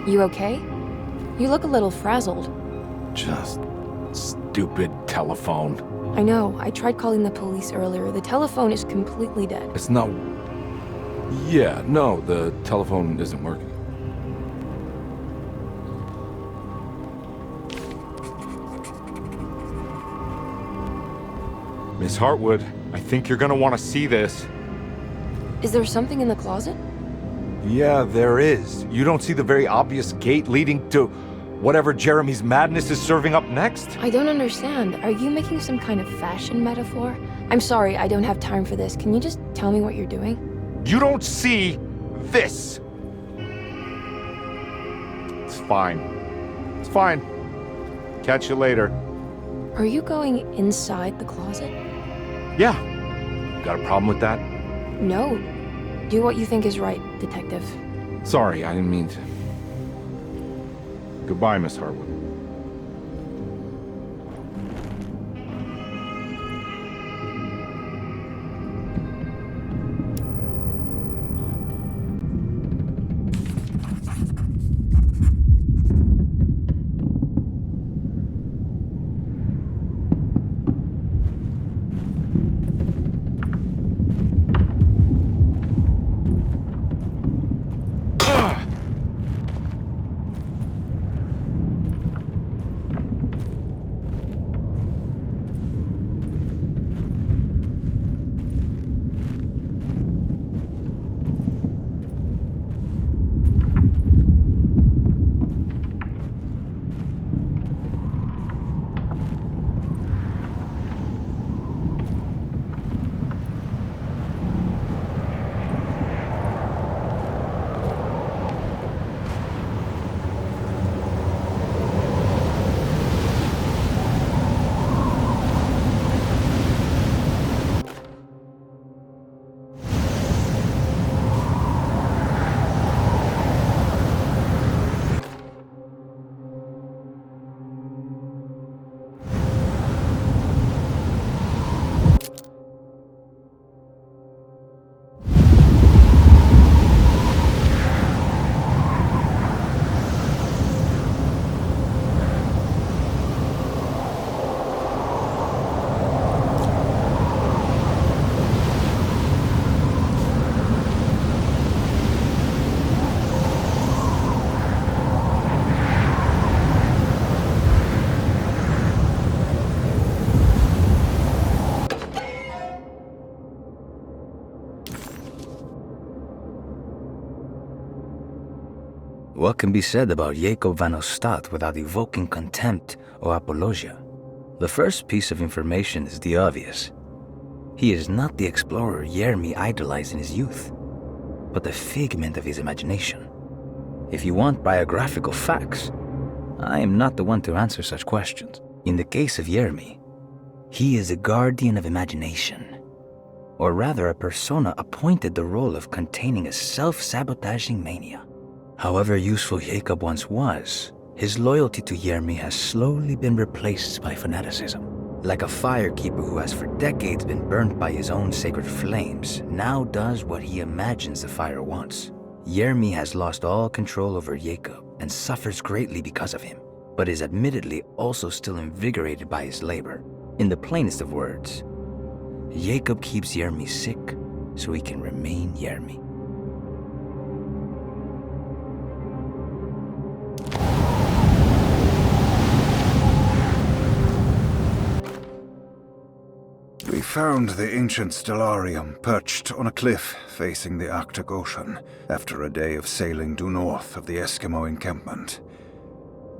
You okay? You look a little frazzled. Just stupid telephone. I know, I tried calling the police earlier. The telephone is completely dead. It's not... Yeah, no, the telephone isn't working. Miss Hartwood, I think you're gonna want to see this. Is there something in the closet? Yeah, there is. You don't see the very obvious gate leading to whatever Jeremy's madness is serving up next? I don't understand. Are you making some kind of fashion metaphor? I'm sorry, I don't have time for this. Can you just tell me what you're doing? You don't see this. It's fine. It's fine. Catch you later. Are you going inside the closet? Yeah. Got a problem with that? No. Do what you think is right, detective. Sorry, I didn't mean to. Goodbye, Miss Hartwood. What can be said about Jacob van Ostad without evoking contempt or apologia? The first piece of information is the obvious. He is not the explorer Jeremy idolized in his youth, but the figment of his imagination. If you want biographical facts, I am not the one to answer such questions. In the case of Jeremy, he is a guardian of imagination, or rather a persona appointed the role of containing a self-sabotaging mania. However useful Jacob once was, his loyalty to Jeremy has slowly been replaced by fanaticism. Like a firekeeper who has for decades been burnt by his own sacred flames, now does what he imagines the fire wants. Jeremy has lost all control over Jacob and suffers greatly because of him, but is admittedly also still invigorated by his labor. In the plainest of words, Jacob keeps Jeremy sick so he can remain Jeremy. We found the ancient Stellarium perched on a cliff facing the Arctic Ocean after a day of sailing due north of the Eskimo encampment.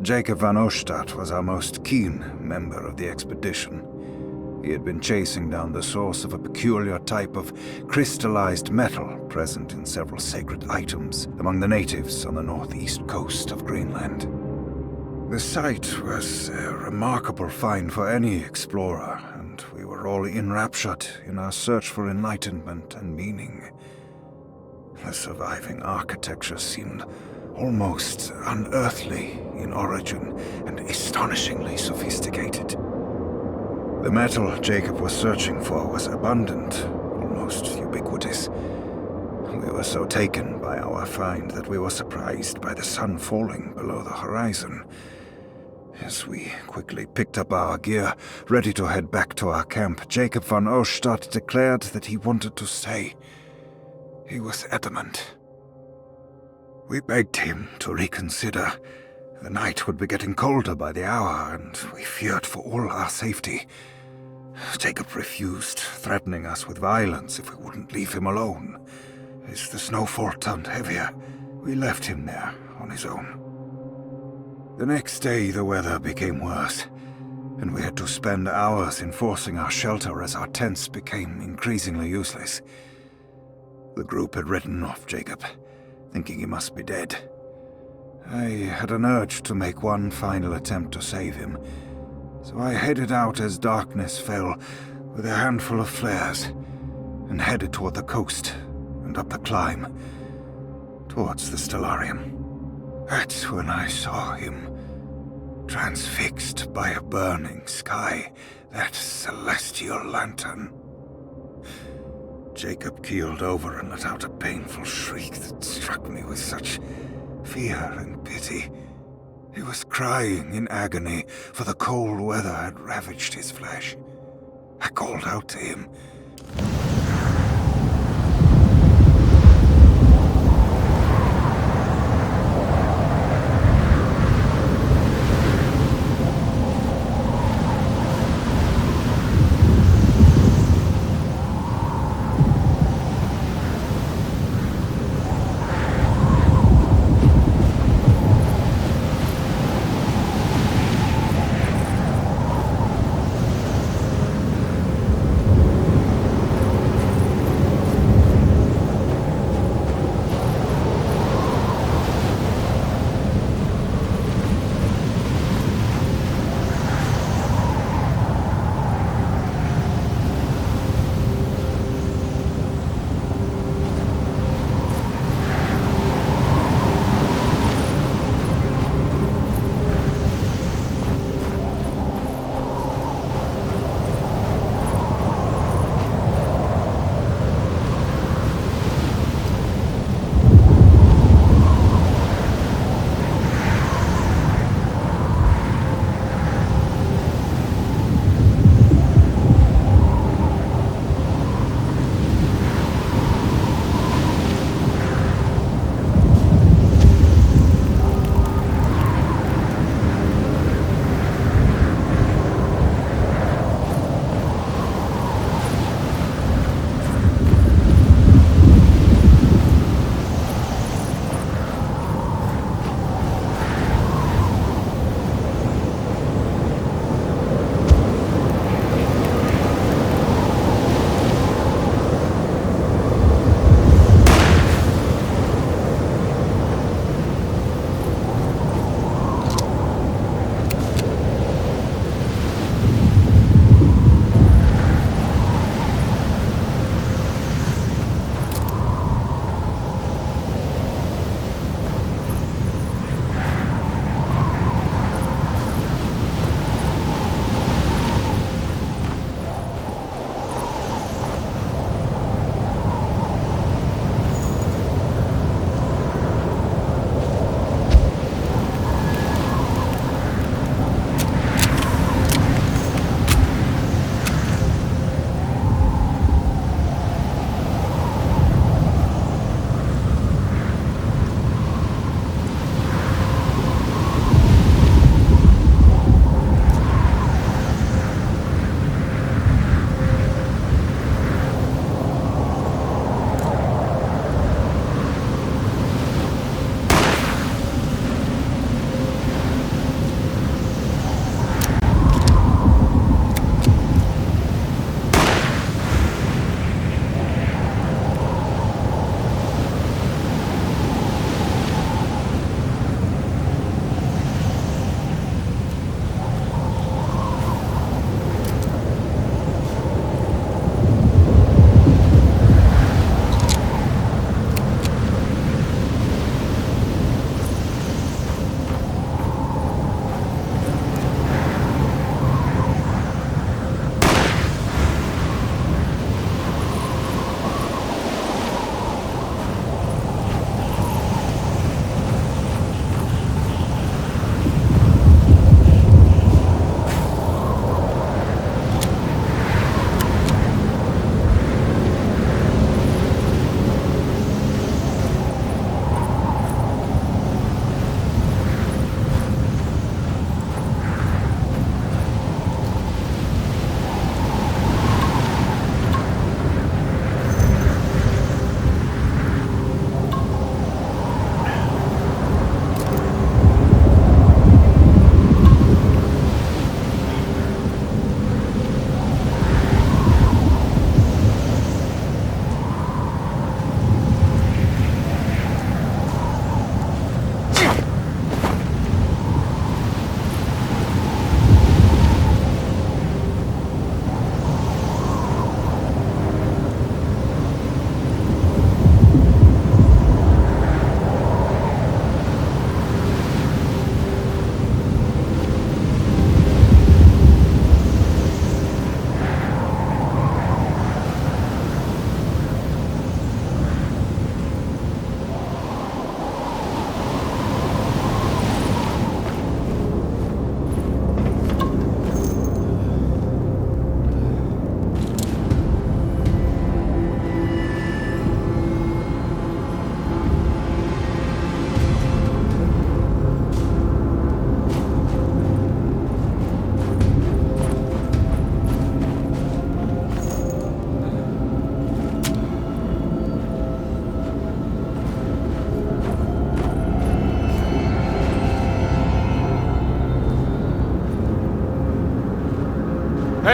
Jacob van Ostad was our most keen member of the expedition. He had been chasing down the source of a peculiar type of crystallized metal present in several sacred items among the natives on the northeast coast of Greenland. The site was a remarkable find for any explorer, and we were all enraptured in our search for enlightenment and meaning. The surviving architecture seemed almost unearthly in origin and astonishingly sophisticated. The metal Jacob was searching for was abundant, almost ubiquitous. We were so taken by our find that we were surprised by the sun falling below the horizon. As we quickly picked up our gear, ready to head back to our camp, Jacob van Oostad declared that he wanted to stay. He was adamant. We begged him to reconsider. The night would be getting colder by the hour, and we feared for all our safety. Jacob refused, threatening us with violence if we wouldn't leave him alone. As the snowfall turned heavier, we left him there on his own. The next day, the weather became worse, and we had to spend hours enforcing our shelter as our tents became increasingly useless. The group had written off Jacob, thinking he must be dead. I had an urge to make one final attempt to save him, so I headed out as darkness fell with a handful of flares and headed toward the coast and up the climb towards the Stellarium. That's when I saw him, transfixed by a burning sky, that celestial lantern. Jacob keeled over and let out a painful shriek that struck me with such fear and pity. He was crying in agony, for the cold weather had ravaged his flesh. I called out to him.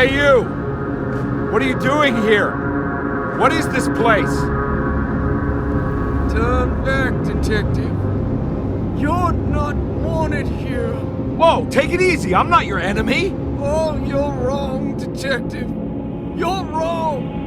Hey, you! What are you doing here? What is this place? Turn back, detective. You're not wanted here. Whoa, take it easy. I'm not your enemy. Oh, you're wrong, detective. You're wrong.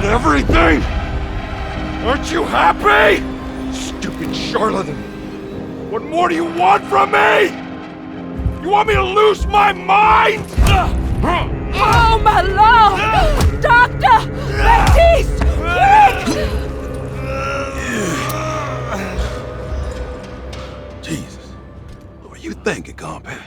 everything? Aren't you happy? Stupid charlatan! What more do you want from me? You want me to lose my mind? Oh, my lord! Doctor! Baptiste! Quick! Jesus. What were you thinking, compadre?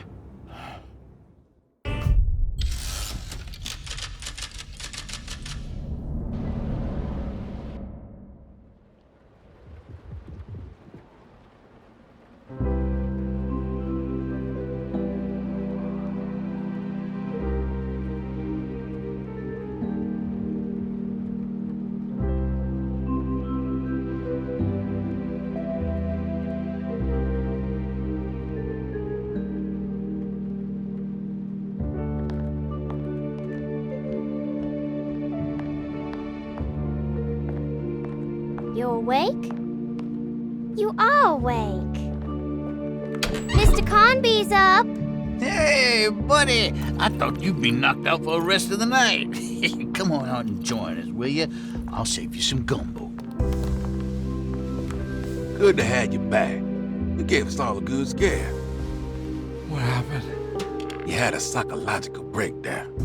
You awake? You are awake. Mr. Conby's up. Hey, buddy! I thought you'd be knocked out for the rest of the night. Come on out and join us, will you? I'll save you some gumbo. Good to have you back. You gave us all a good scare. What happened? You had a psychological breakdown.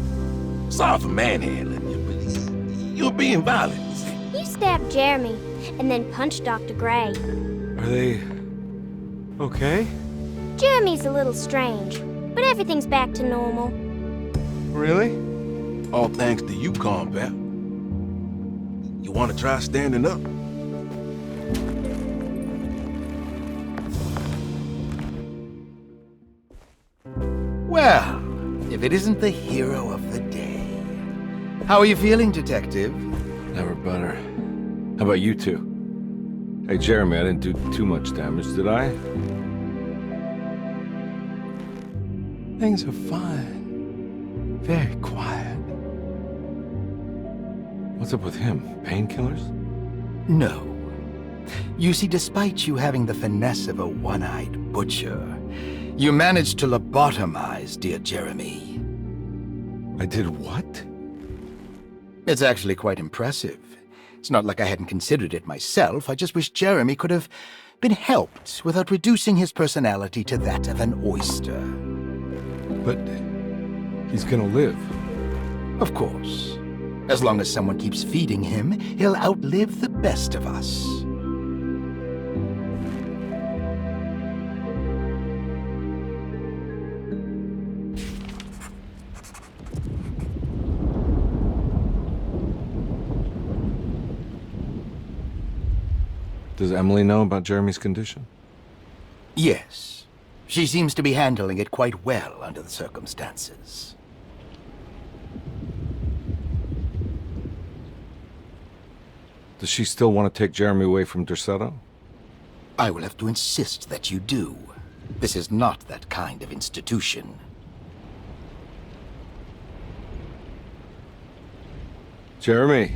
Sorry for manhandling you, but you were being violent, you see. You stabbed Jeremy and then punched Dr. Gray. Are they... okay? Jeremy's a little strange, but everything's back to normal. Really? All thanks to you, combat. You want to try standing up? Well, if it isn't the hero of the day. How are you feeling, Detective? Never better. How about you two? Hey, Jeremy, I didn't do too much damage, did I? Things are fine. Very quiet. What's up with him? Painkillers? No. You see, despite you having the finesse of a one-eyed butcher, you managed to lobotomize dear Jeremy. I did what? It's actually quite impressive. It's not like I hadn't considered it myself. I just wish Jeremy could have been helped without reducing his personality to that of an oyster. But he's gonna live. Of course. As long as someone keeps feeding him, he'll outlive the best of us. Does Emily know about Jeremy's condition? Yes. She seems to be handling it quite well under the circumstances. Does she still want to take Jeremy away from Derceto? I will have to insist that you do. This is not that kind of institution. Jeremy,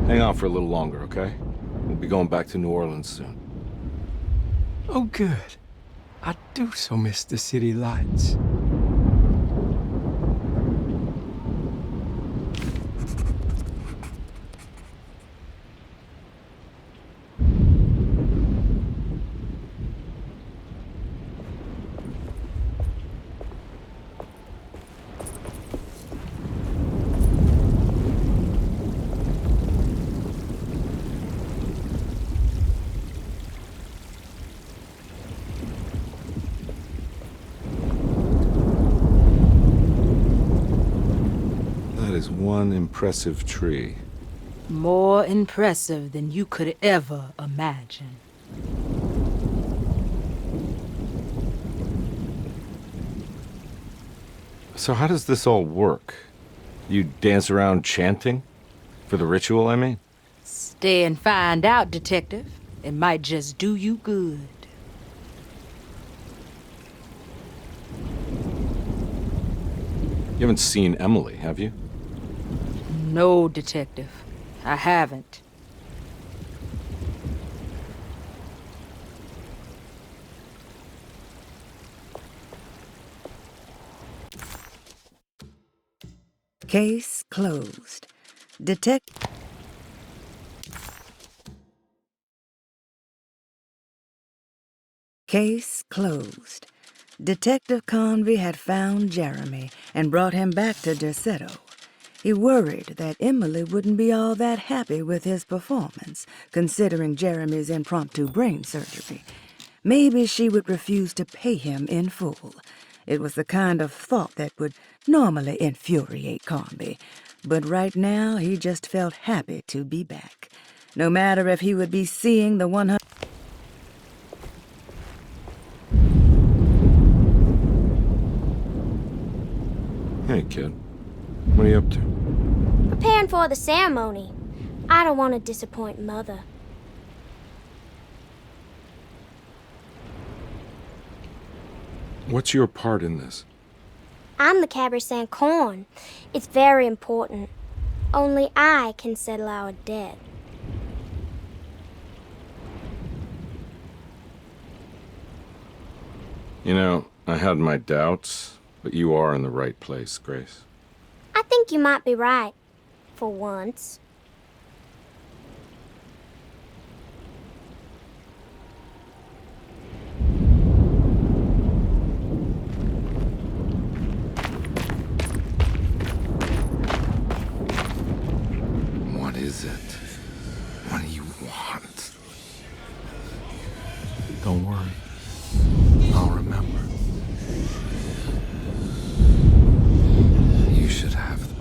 hang on for a little longer, okay? We'll be going back to New Orleans soon. Oh, good. I do so miss the city lights. That is one impressive tree. More impressive than you could ever imagine. So how does this all work? You dance around chanting? For the ritual, I mean? Stay and find out, Detective. It might just do you good. You haven't seen Emily, have you? No, Detective. I haven't. Case closed. Case closed. Detective Convey had found Jeremy and brought him back to Derceto. He worried that Emily wouldn't be all that happy with his performance, considering Jeremy's impromptu brain surgery. Maybe she would refuse to pay him in full. It was the kind of thought that would normally infuriate Convey, but right now he just felt happy to be back. No matter if he would be seeing the 100... Hey, kid. What are you up to? Preparing for the ceremony. I don't want to disappoint Mother. What's your part in this? I'm the Cabri Corn. It's very important. Only I can settle our debt. You know, I had my doubts, but you are in the right place, Grace. I think you might be right. For once. What is it? What do you want? Don't worry. I'll remember. You should have them.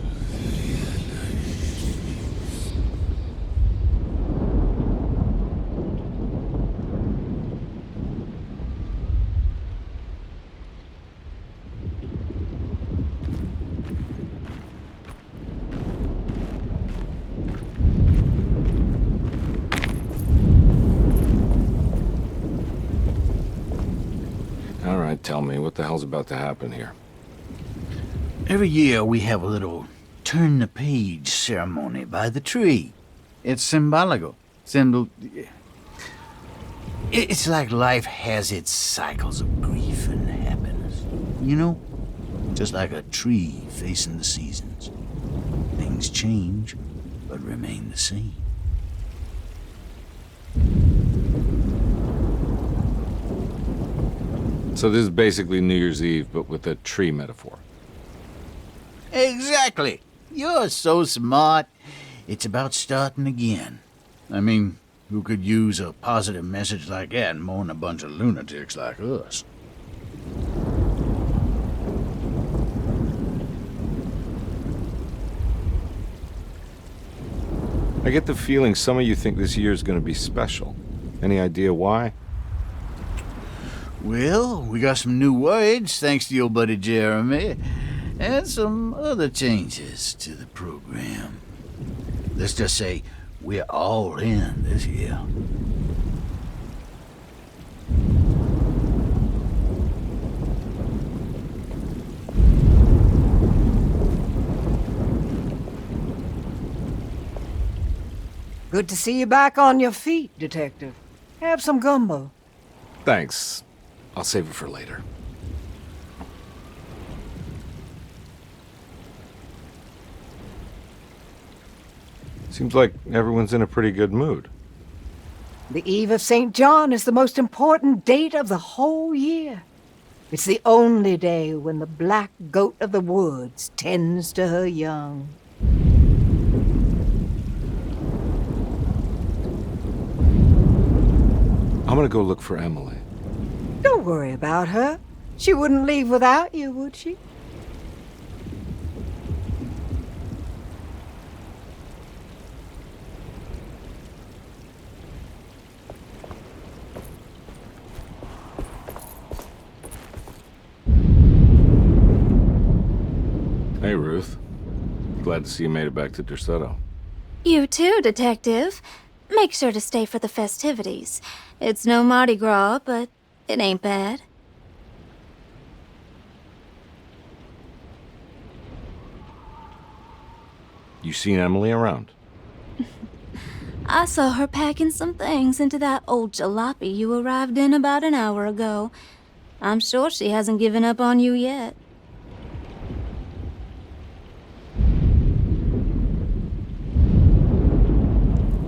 All right, tell me, what the hell's about to happen here? Every year we have a little turn-the-page ceremony by the tree. It's symbolical. It's like life has its cycles of grief and happiness. You know? Just like a tree facing the seasons. Things change, but remain the same. So this is basically New Year's Eve, but with a tree metaphor. Exactly. You're so smart. It's about starting again. I mean, who could use a positive message like that more than a bunch of lunatics like us? I get the feeling some of you think this year's gonna be special. Any idea why? Well, we got some new words, thanks to your buddy Jeremy, and some other changes to the program. Let's just say we're all in this year. Good to see you back on your feet, Detective. Have some gumbo. Thanks. I'll save it for later. Seems like everyone's in a pretty good mood. The Eve of St. John is the most important date of the whole year. It's the only day when the black goat of the woods tends to her young. I'm gonna go look for Emily. Don't worry about her. She wouldn't leave without you, would she? Hey, Ruth. Glad to see you made it back to Derceto. You too, Detective. Make sure to stay for the festivities. It's no Mardi Gras, but it ain't bad. You seen Emily around? I saw her packing some things into that old jalopy you arrived in about an hour ago. I'm sure she hasn't given up on you yet.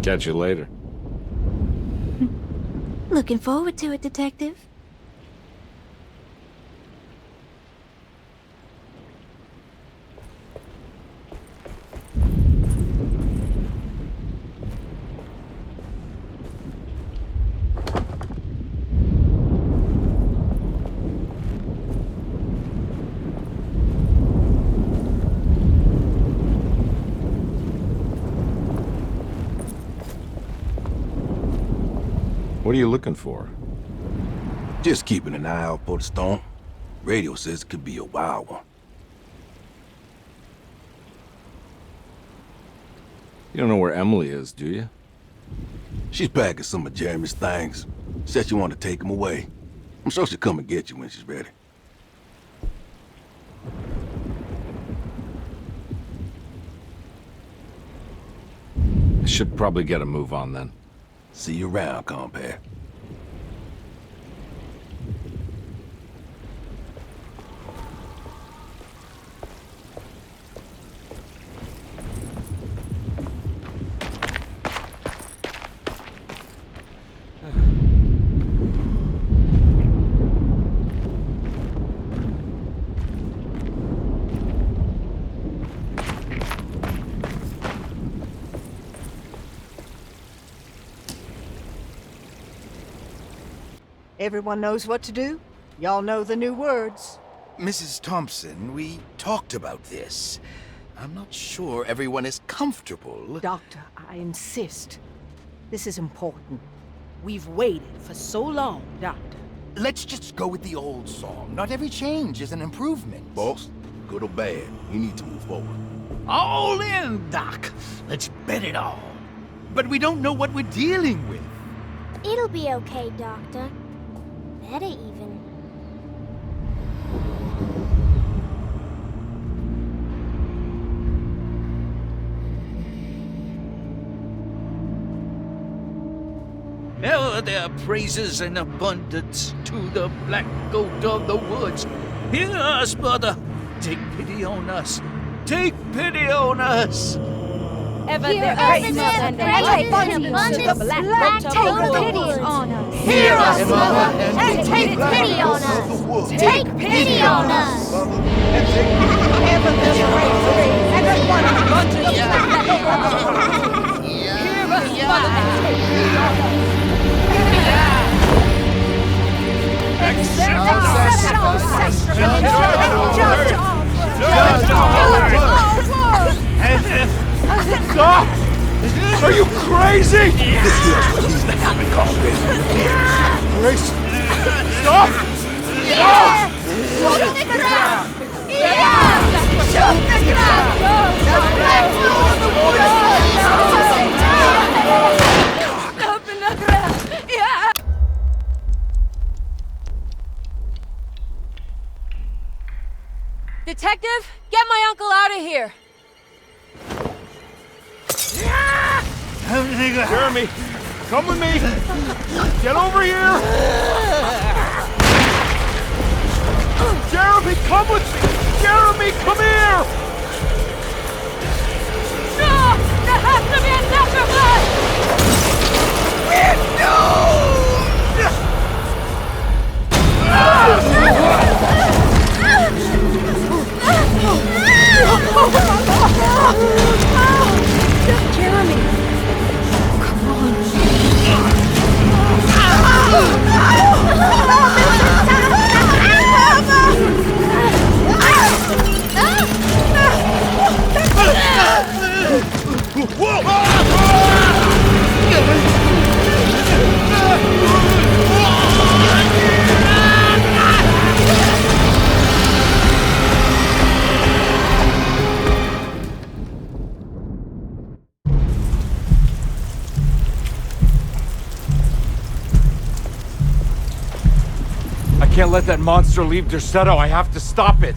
Catch you later. Looking forward to it, Detective. What are you looking for? Just keeping an eye out for the storm. Radio says it could be a wild one. You don't know where Emily is, do you? She's packing some of Jeremy's things. Said she wanted to take them away. I'm sure she'll come and get you when she's ready. I should probably get a move on then. See you around, compare. Everyone knows what to do? Y'all know the new words. Mrs. Thompson, we talked about this. I'm not sure everyone is comfortable. Doctor, I insist. This is important. We've waited for so long, Doctor. Let's just go with the old song. Not every change is an improvement. Boss, good or bad, you need to move forward. All in, Doc. Let's bet it all. But we don't know what we're dealing with. It'll be okay, Doctor. Better even. Ever there praises in abundance to the black goat of the woods. Hear us, brother. Take pity on us. Take pity on us. Ever Hear there us, praises Mother, and praises abundance and to the abundance. black Black goat take of the pity woods. on us. Hear us, Mother, and take pity on us. Take pity on us. Ever this praise and abundance to the black goat of the woods. Hear us, Mother, and take pity on us. Stop! Are you crazy? This here's what needs to happen, compare. Grace! Stop! Stop! Shoot the ground! Yeah! Shoot the ground! The black goat of the woods! Up in the ground! Yeah! Detective, get my uncle out of here! Jeremy, come with me! Get over here! Jeremy, come with me! Jeremy, come here! No! There has to be a sacrifice! Jeremy! Come on. I can't let that monster leave Derceto. I have to stop it.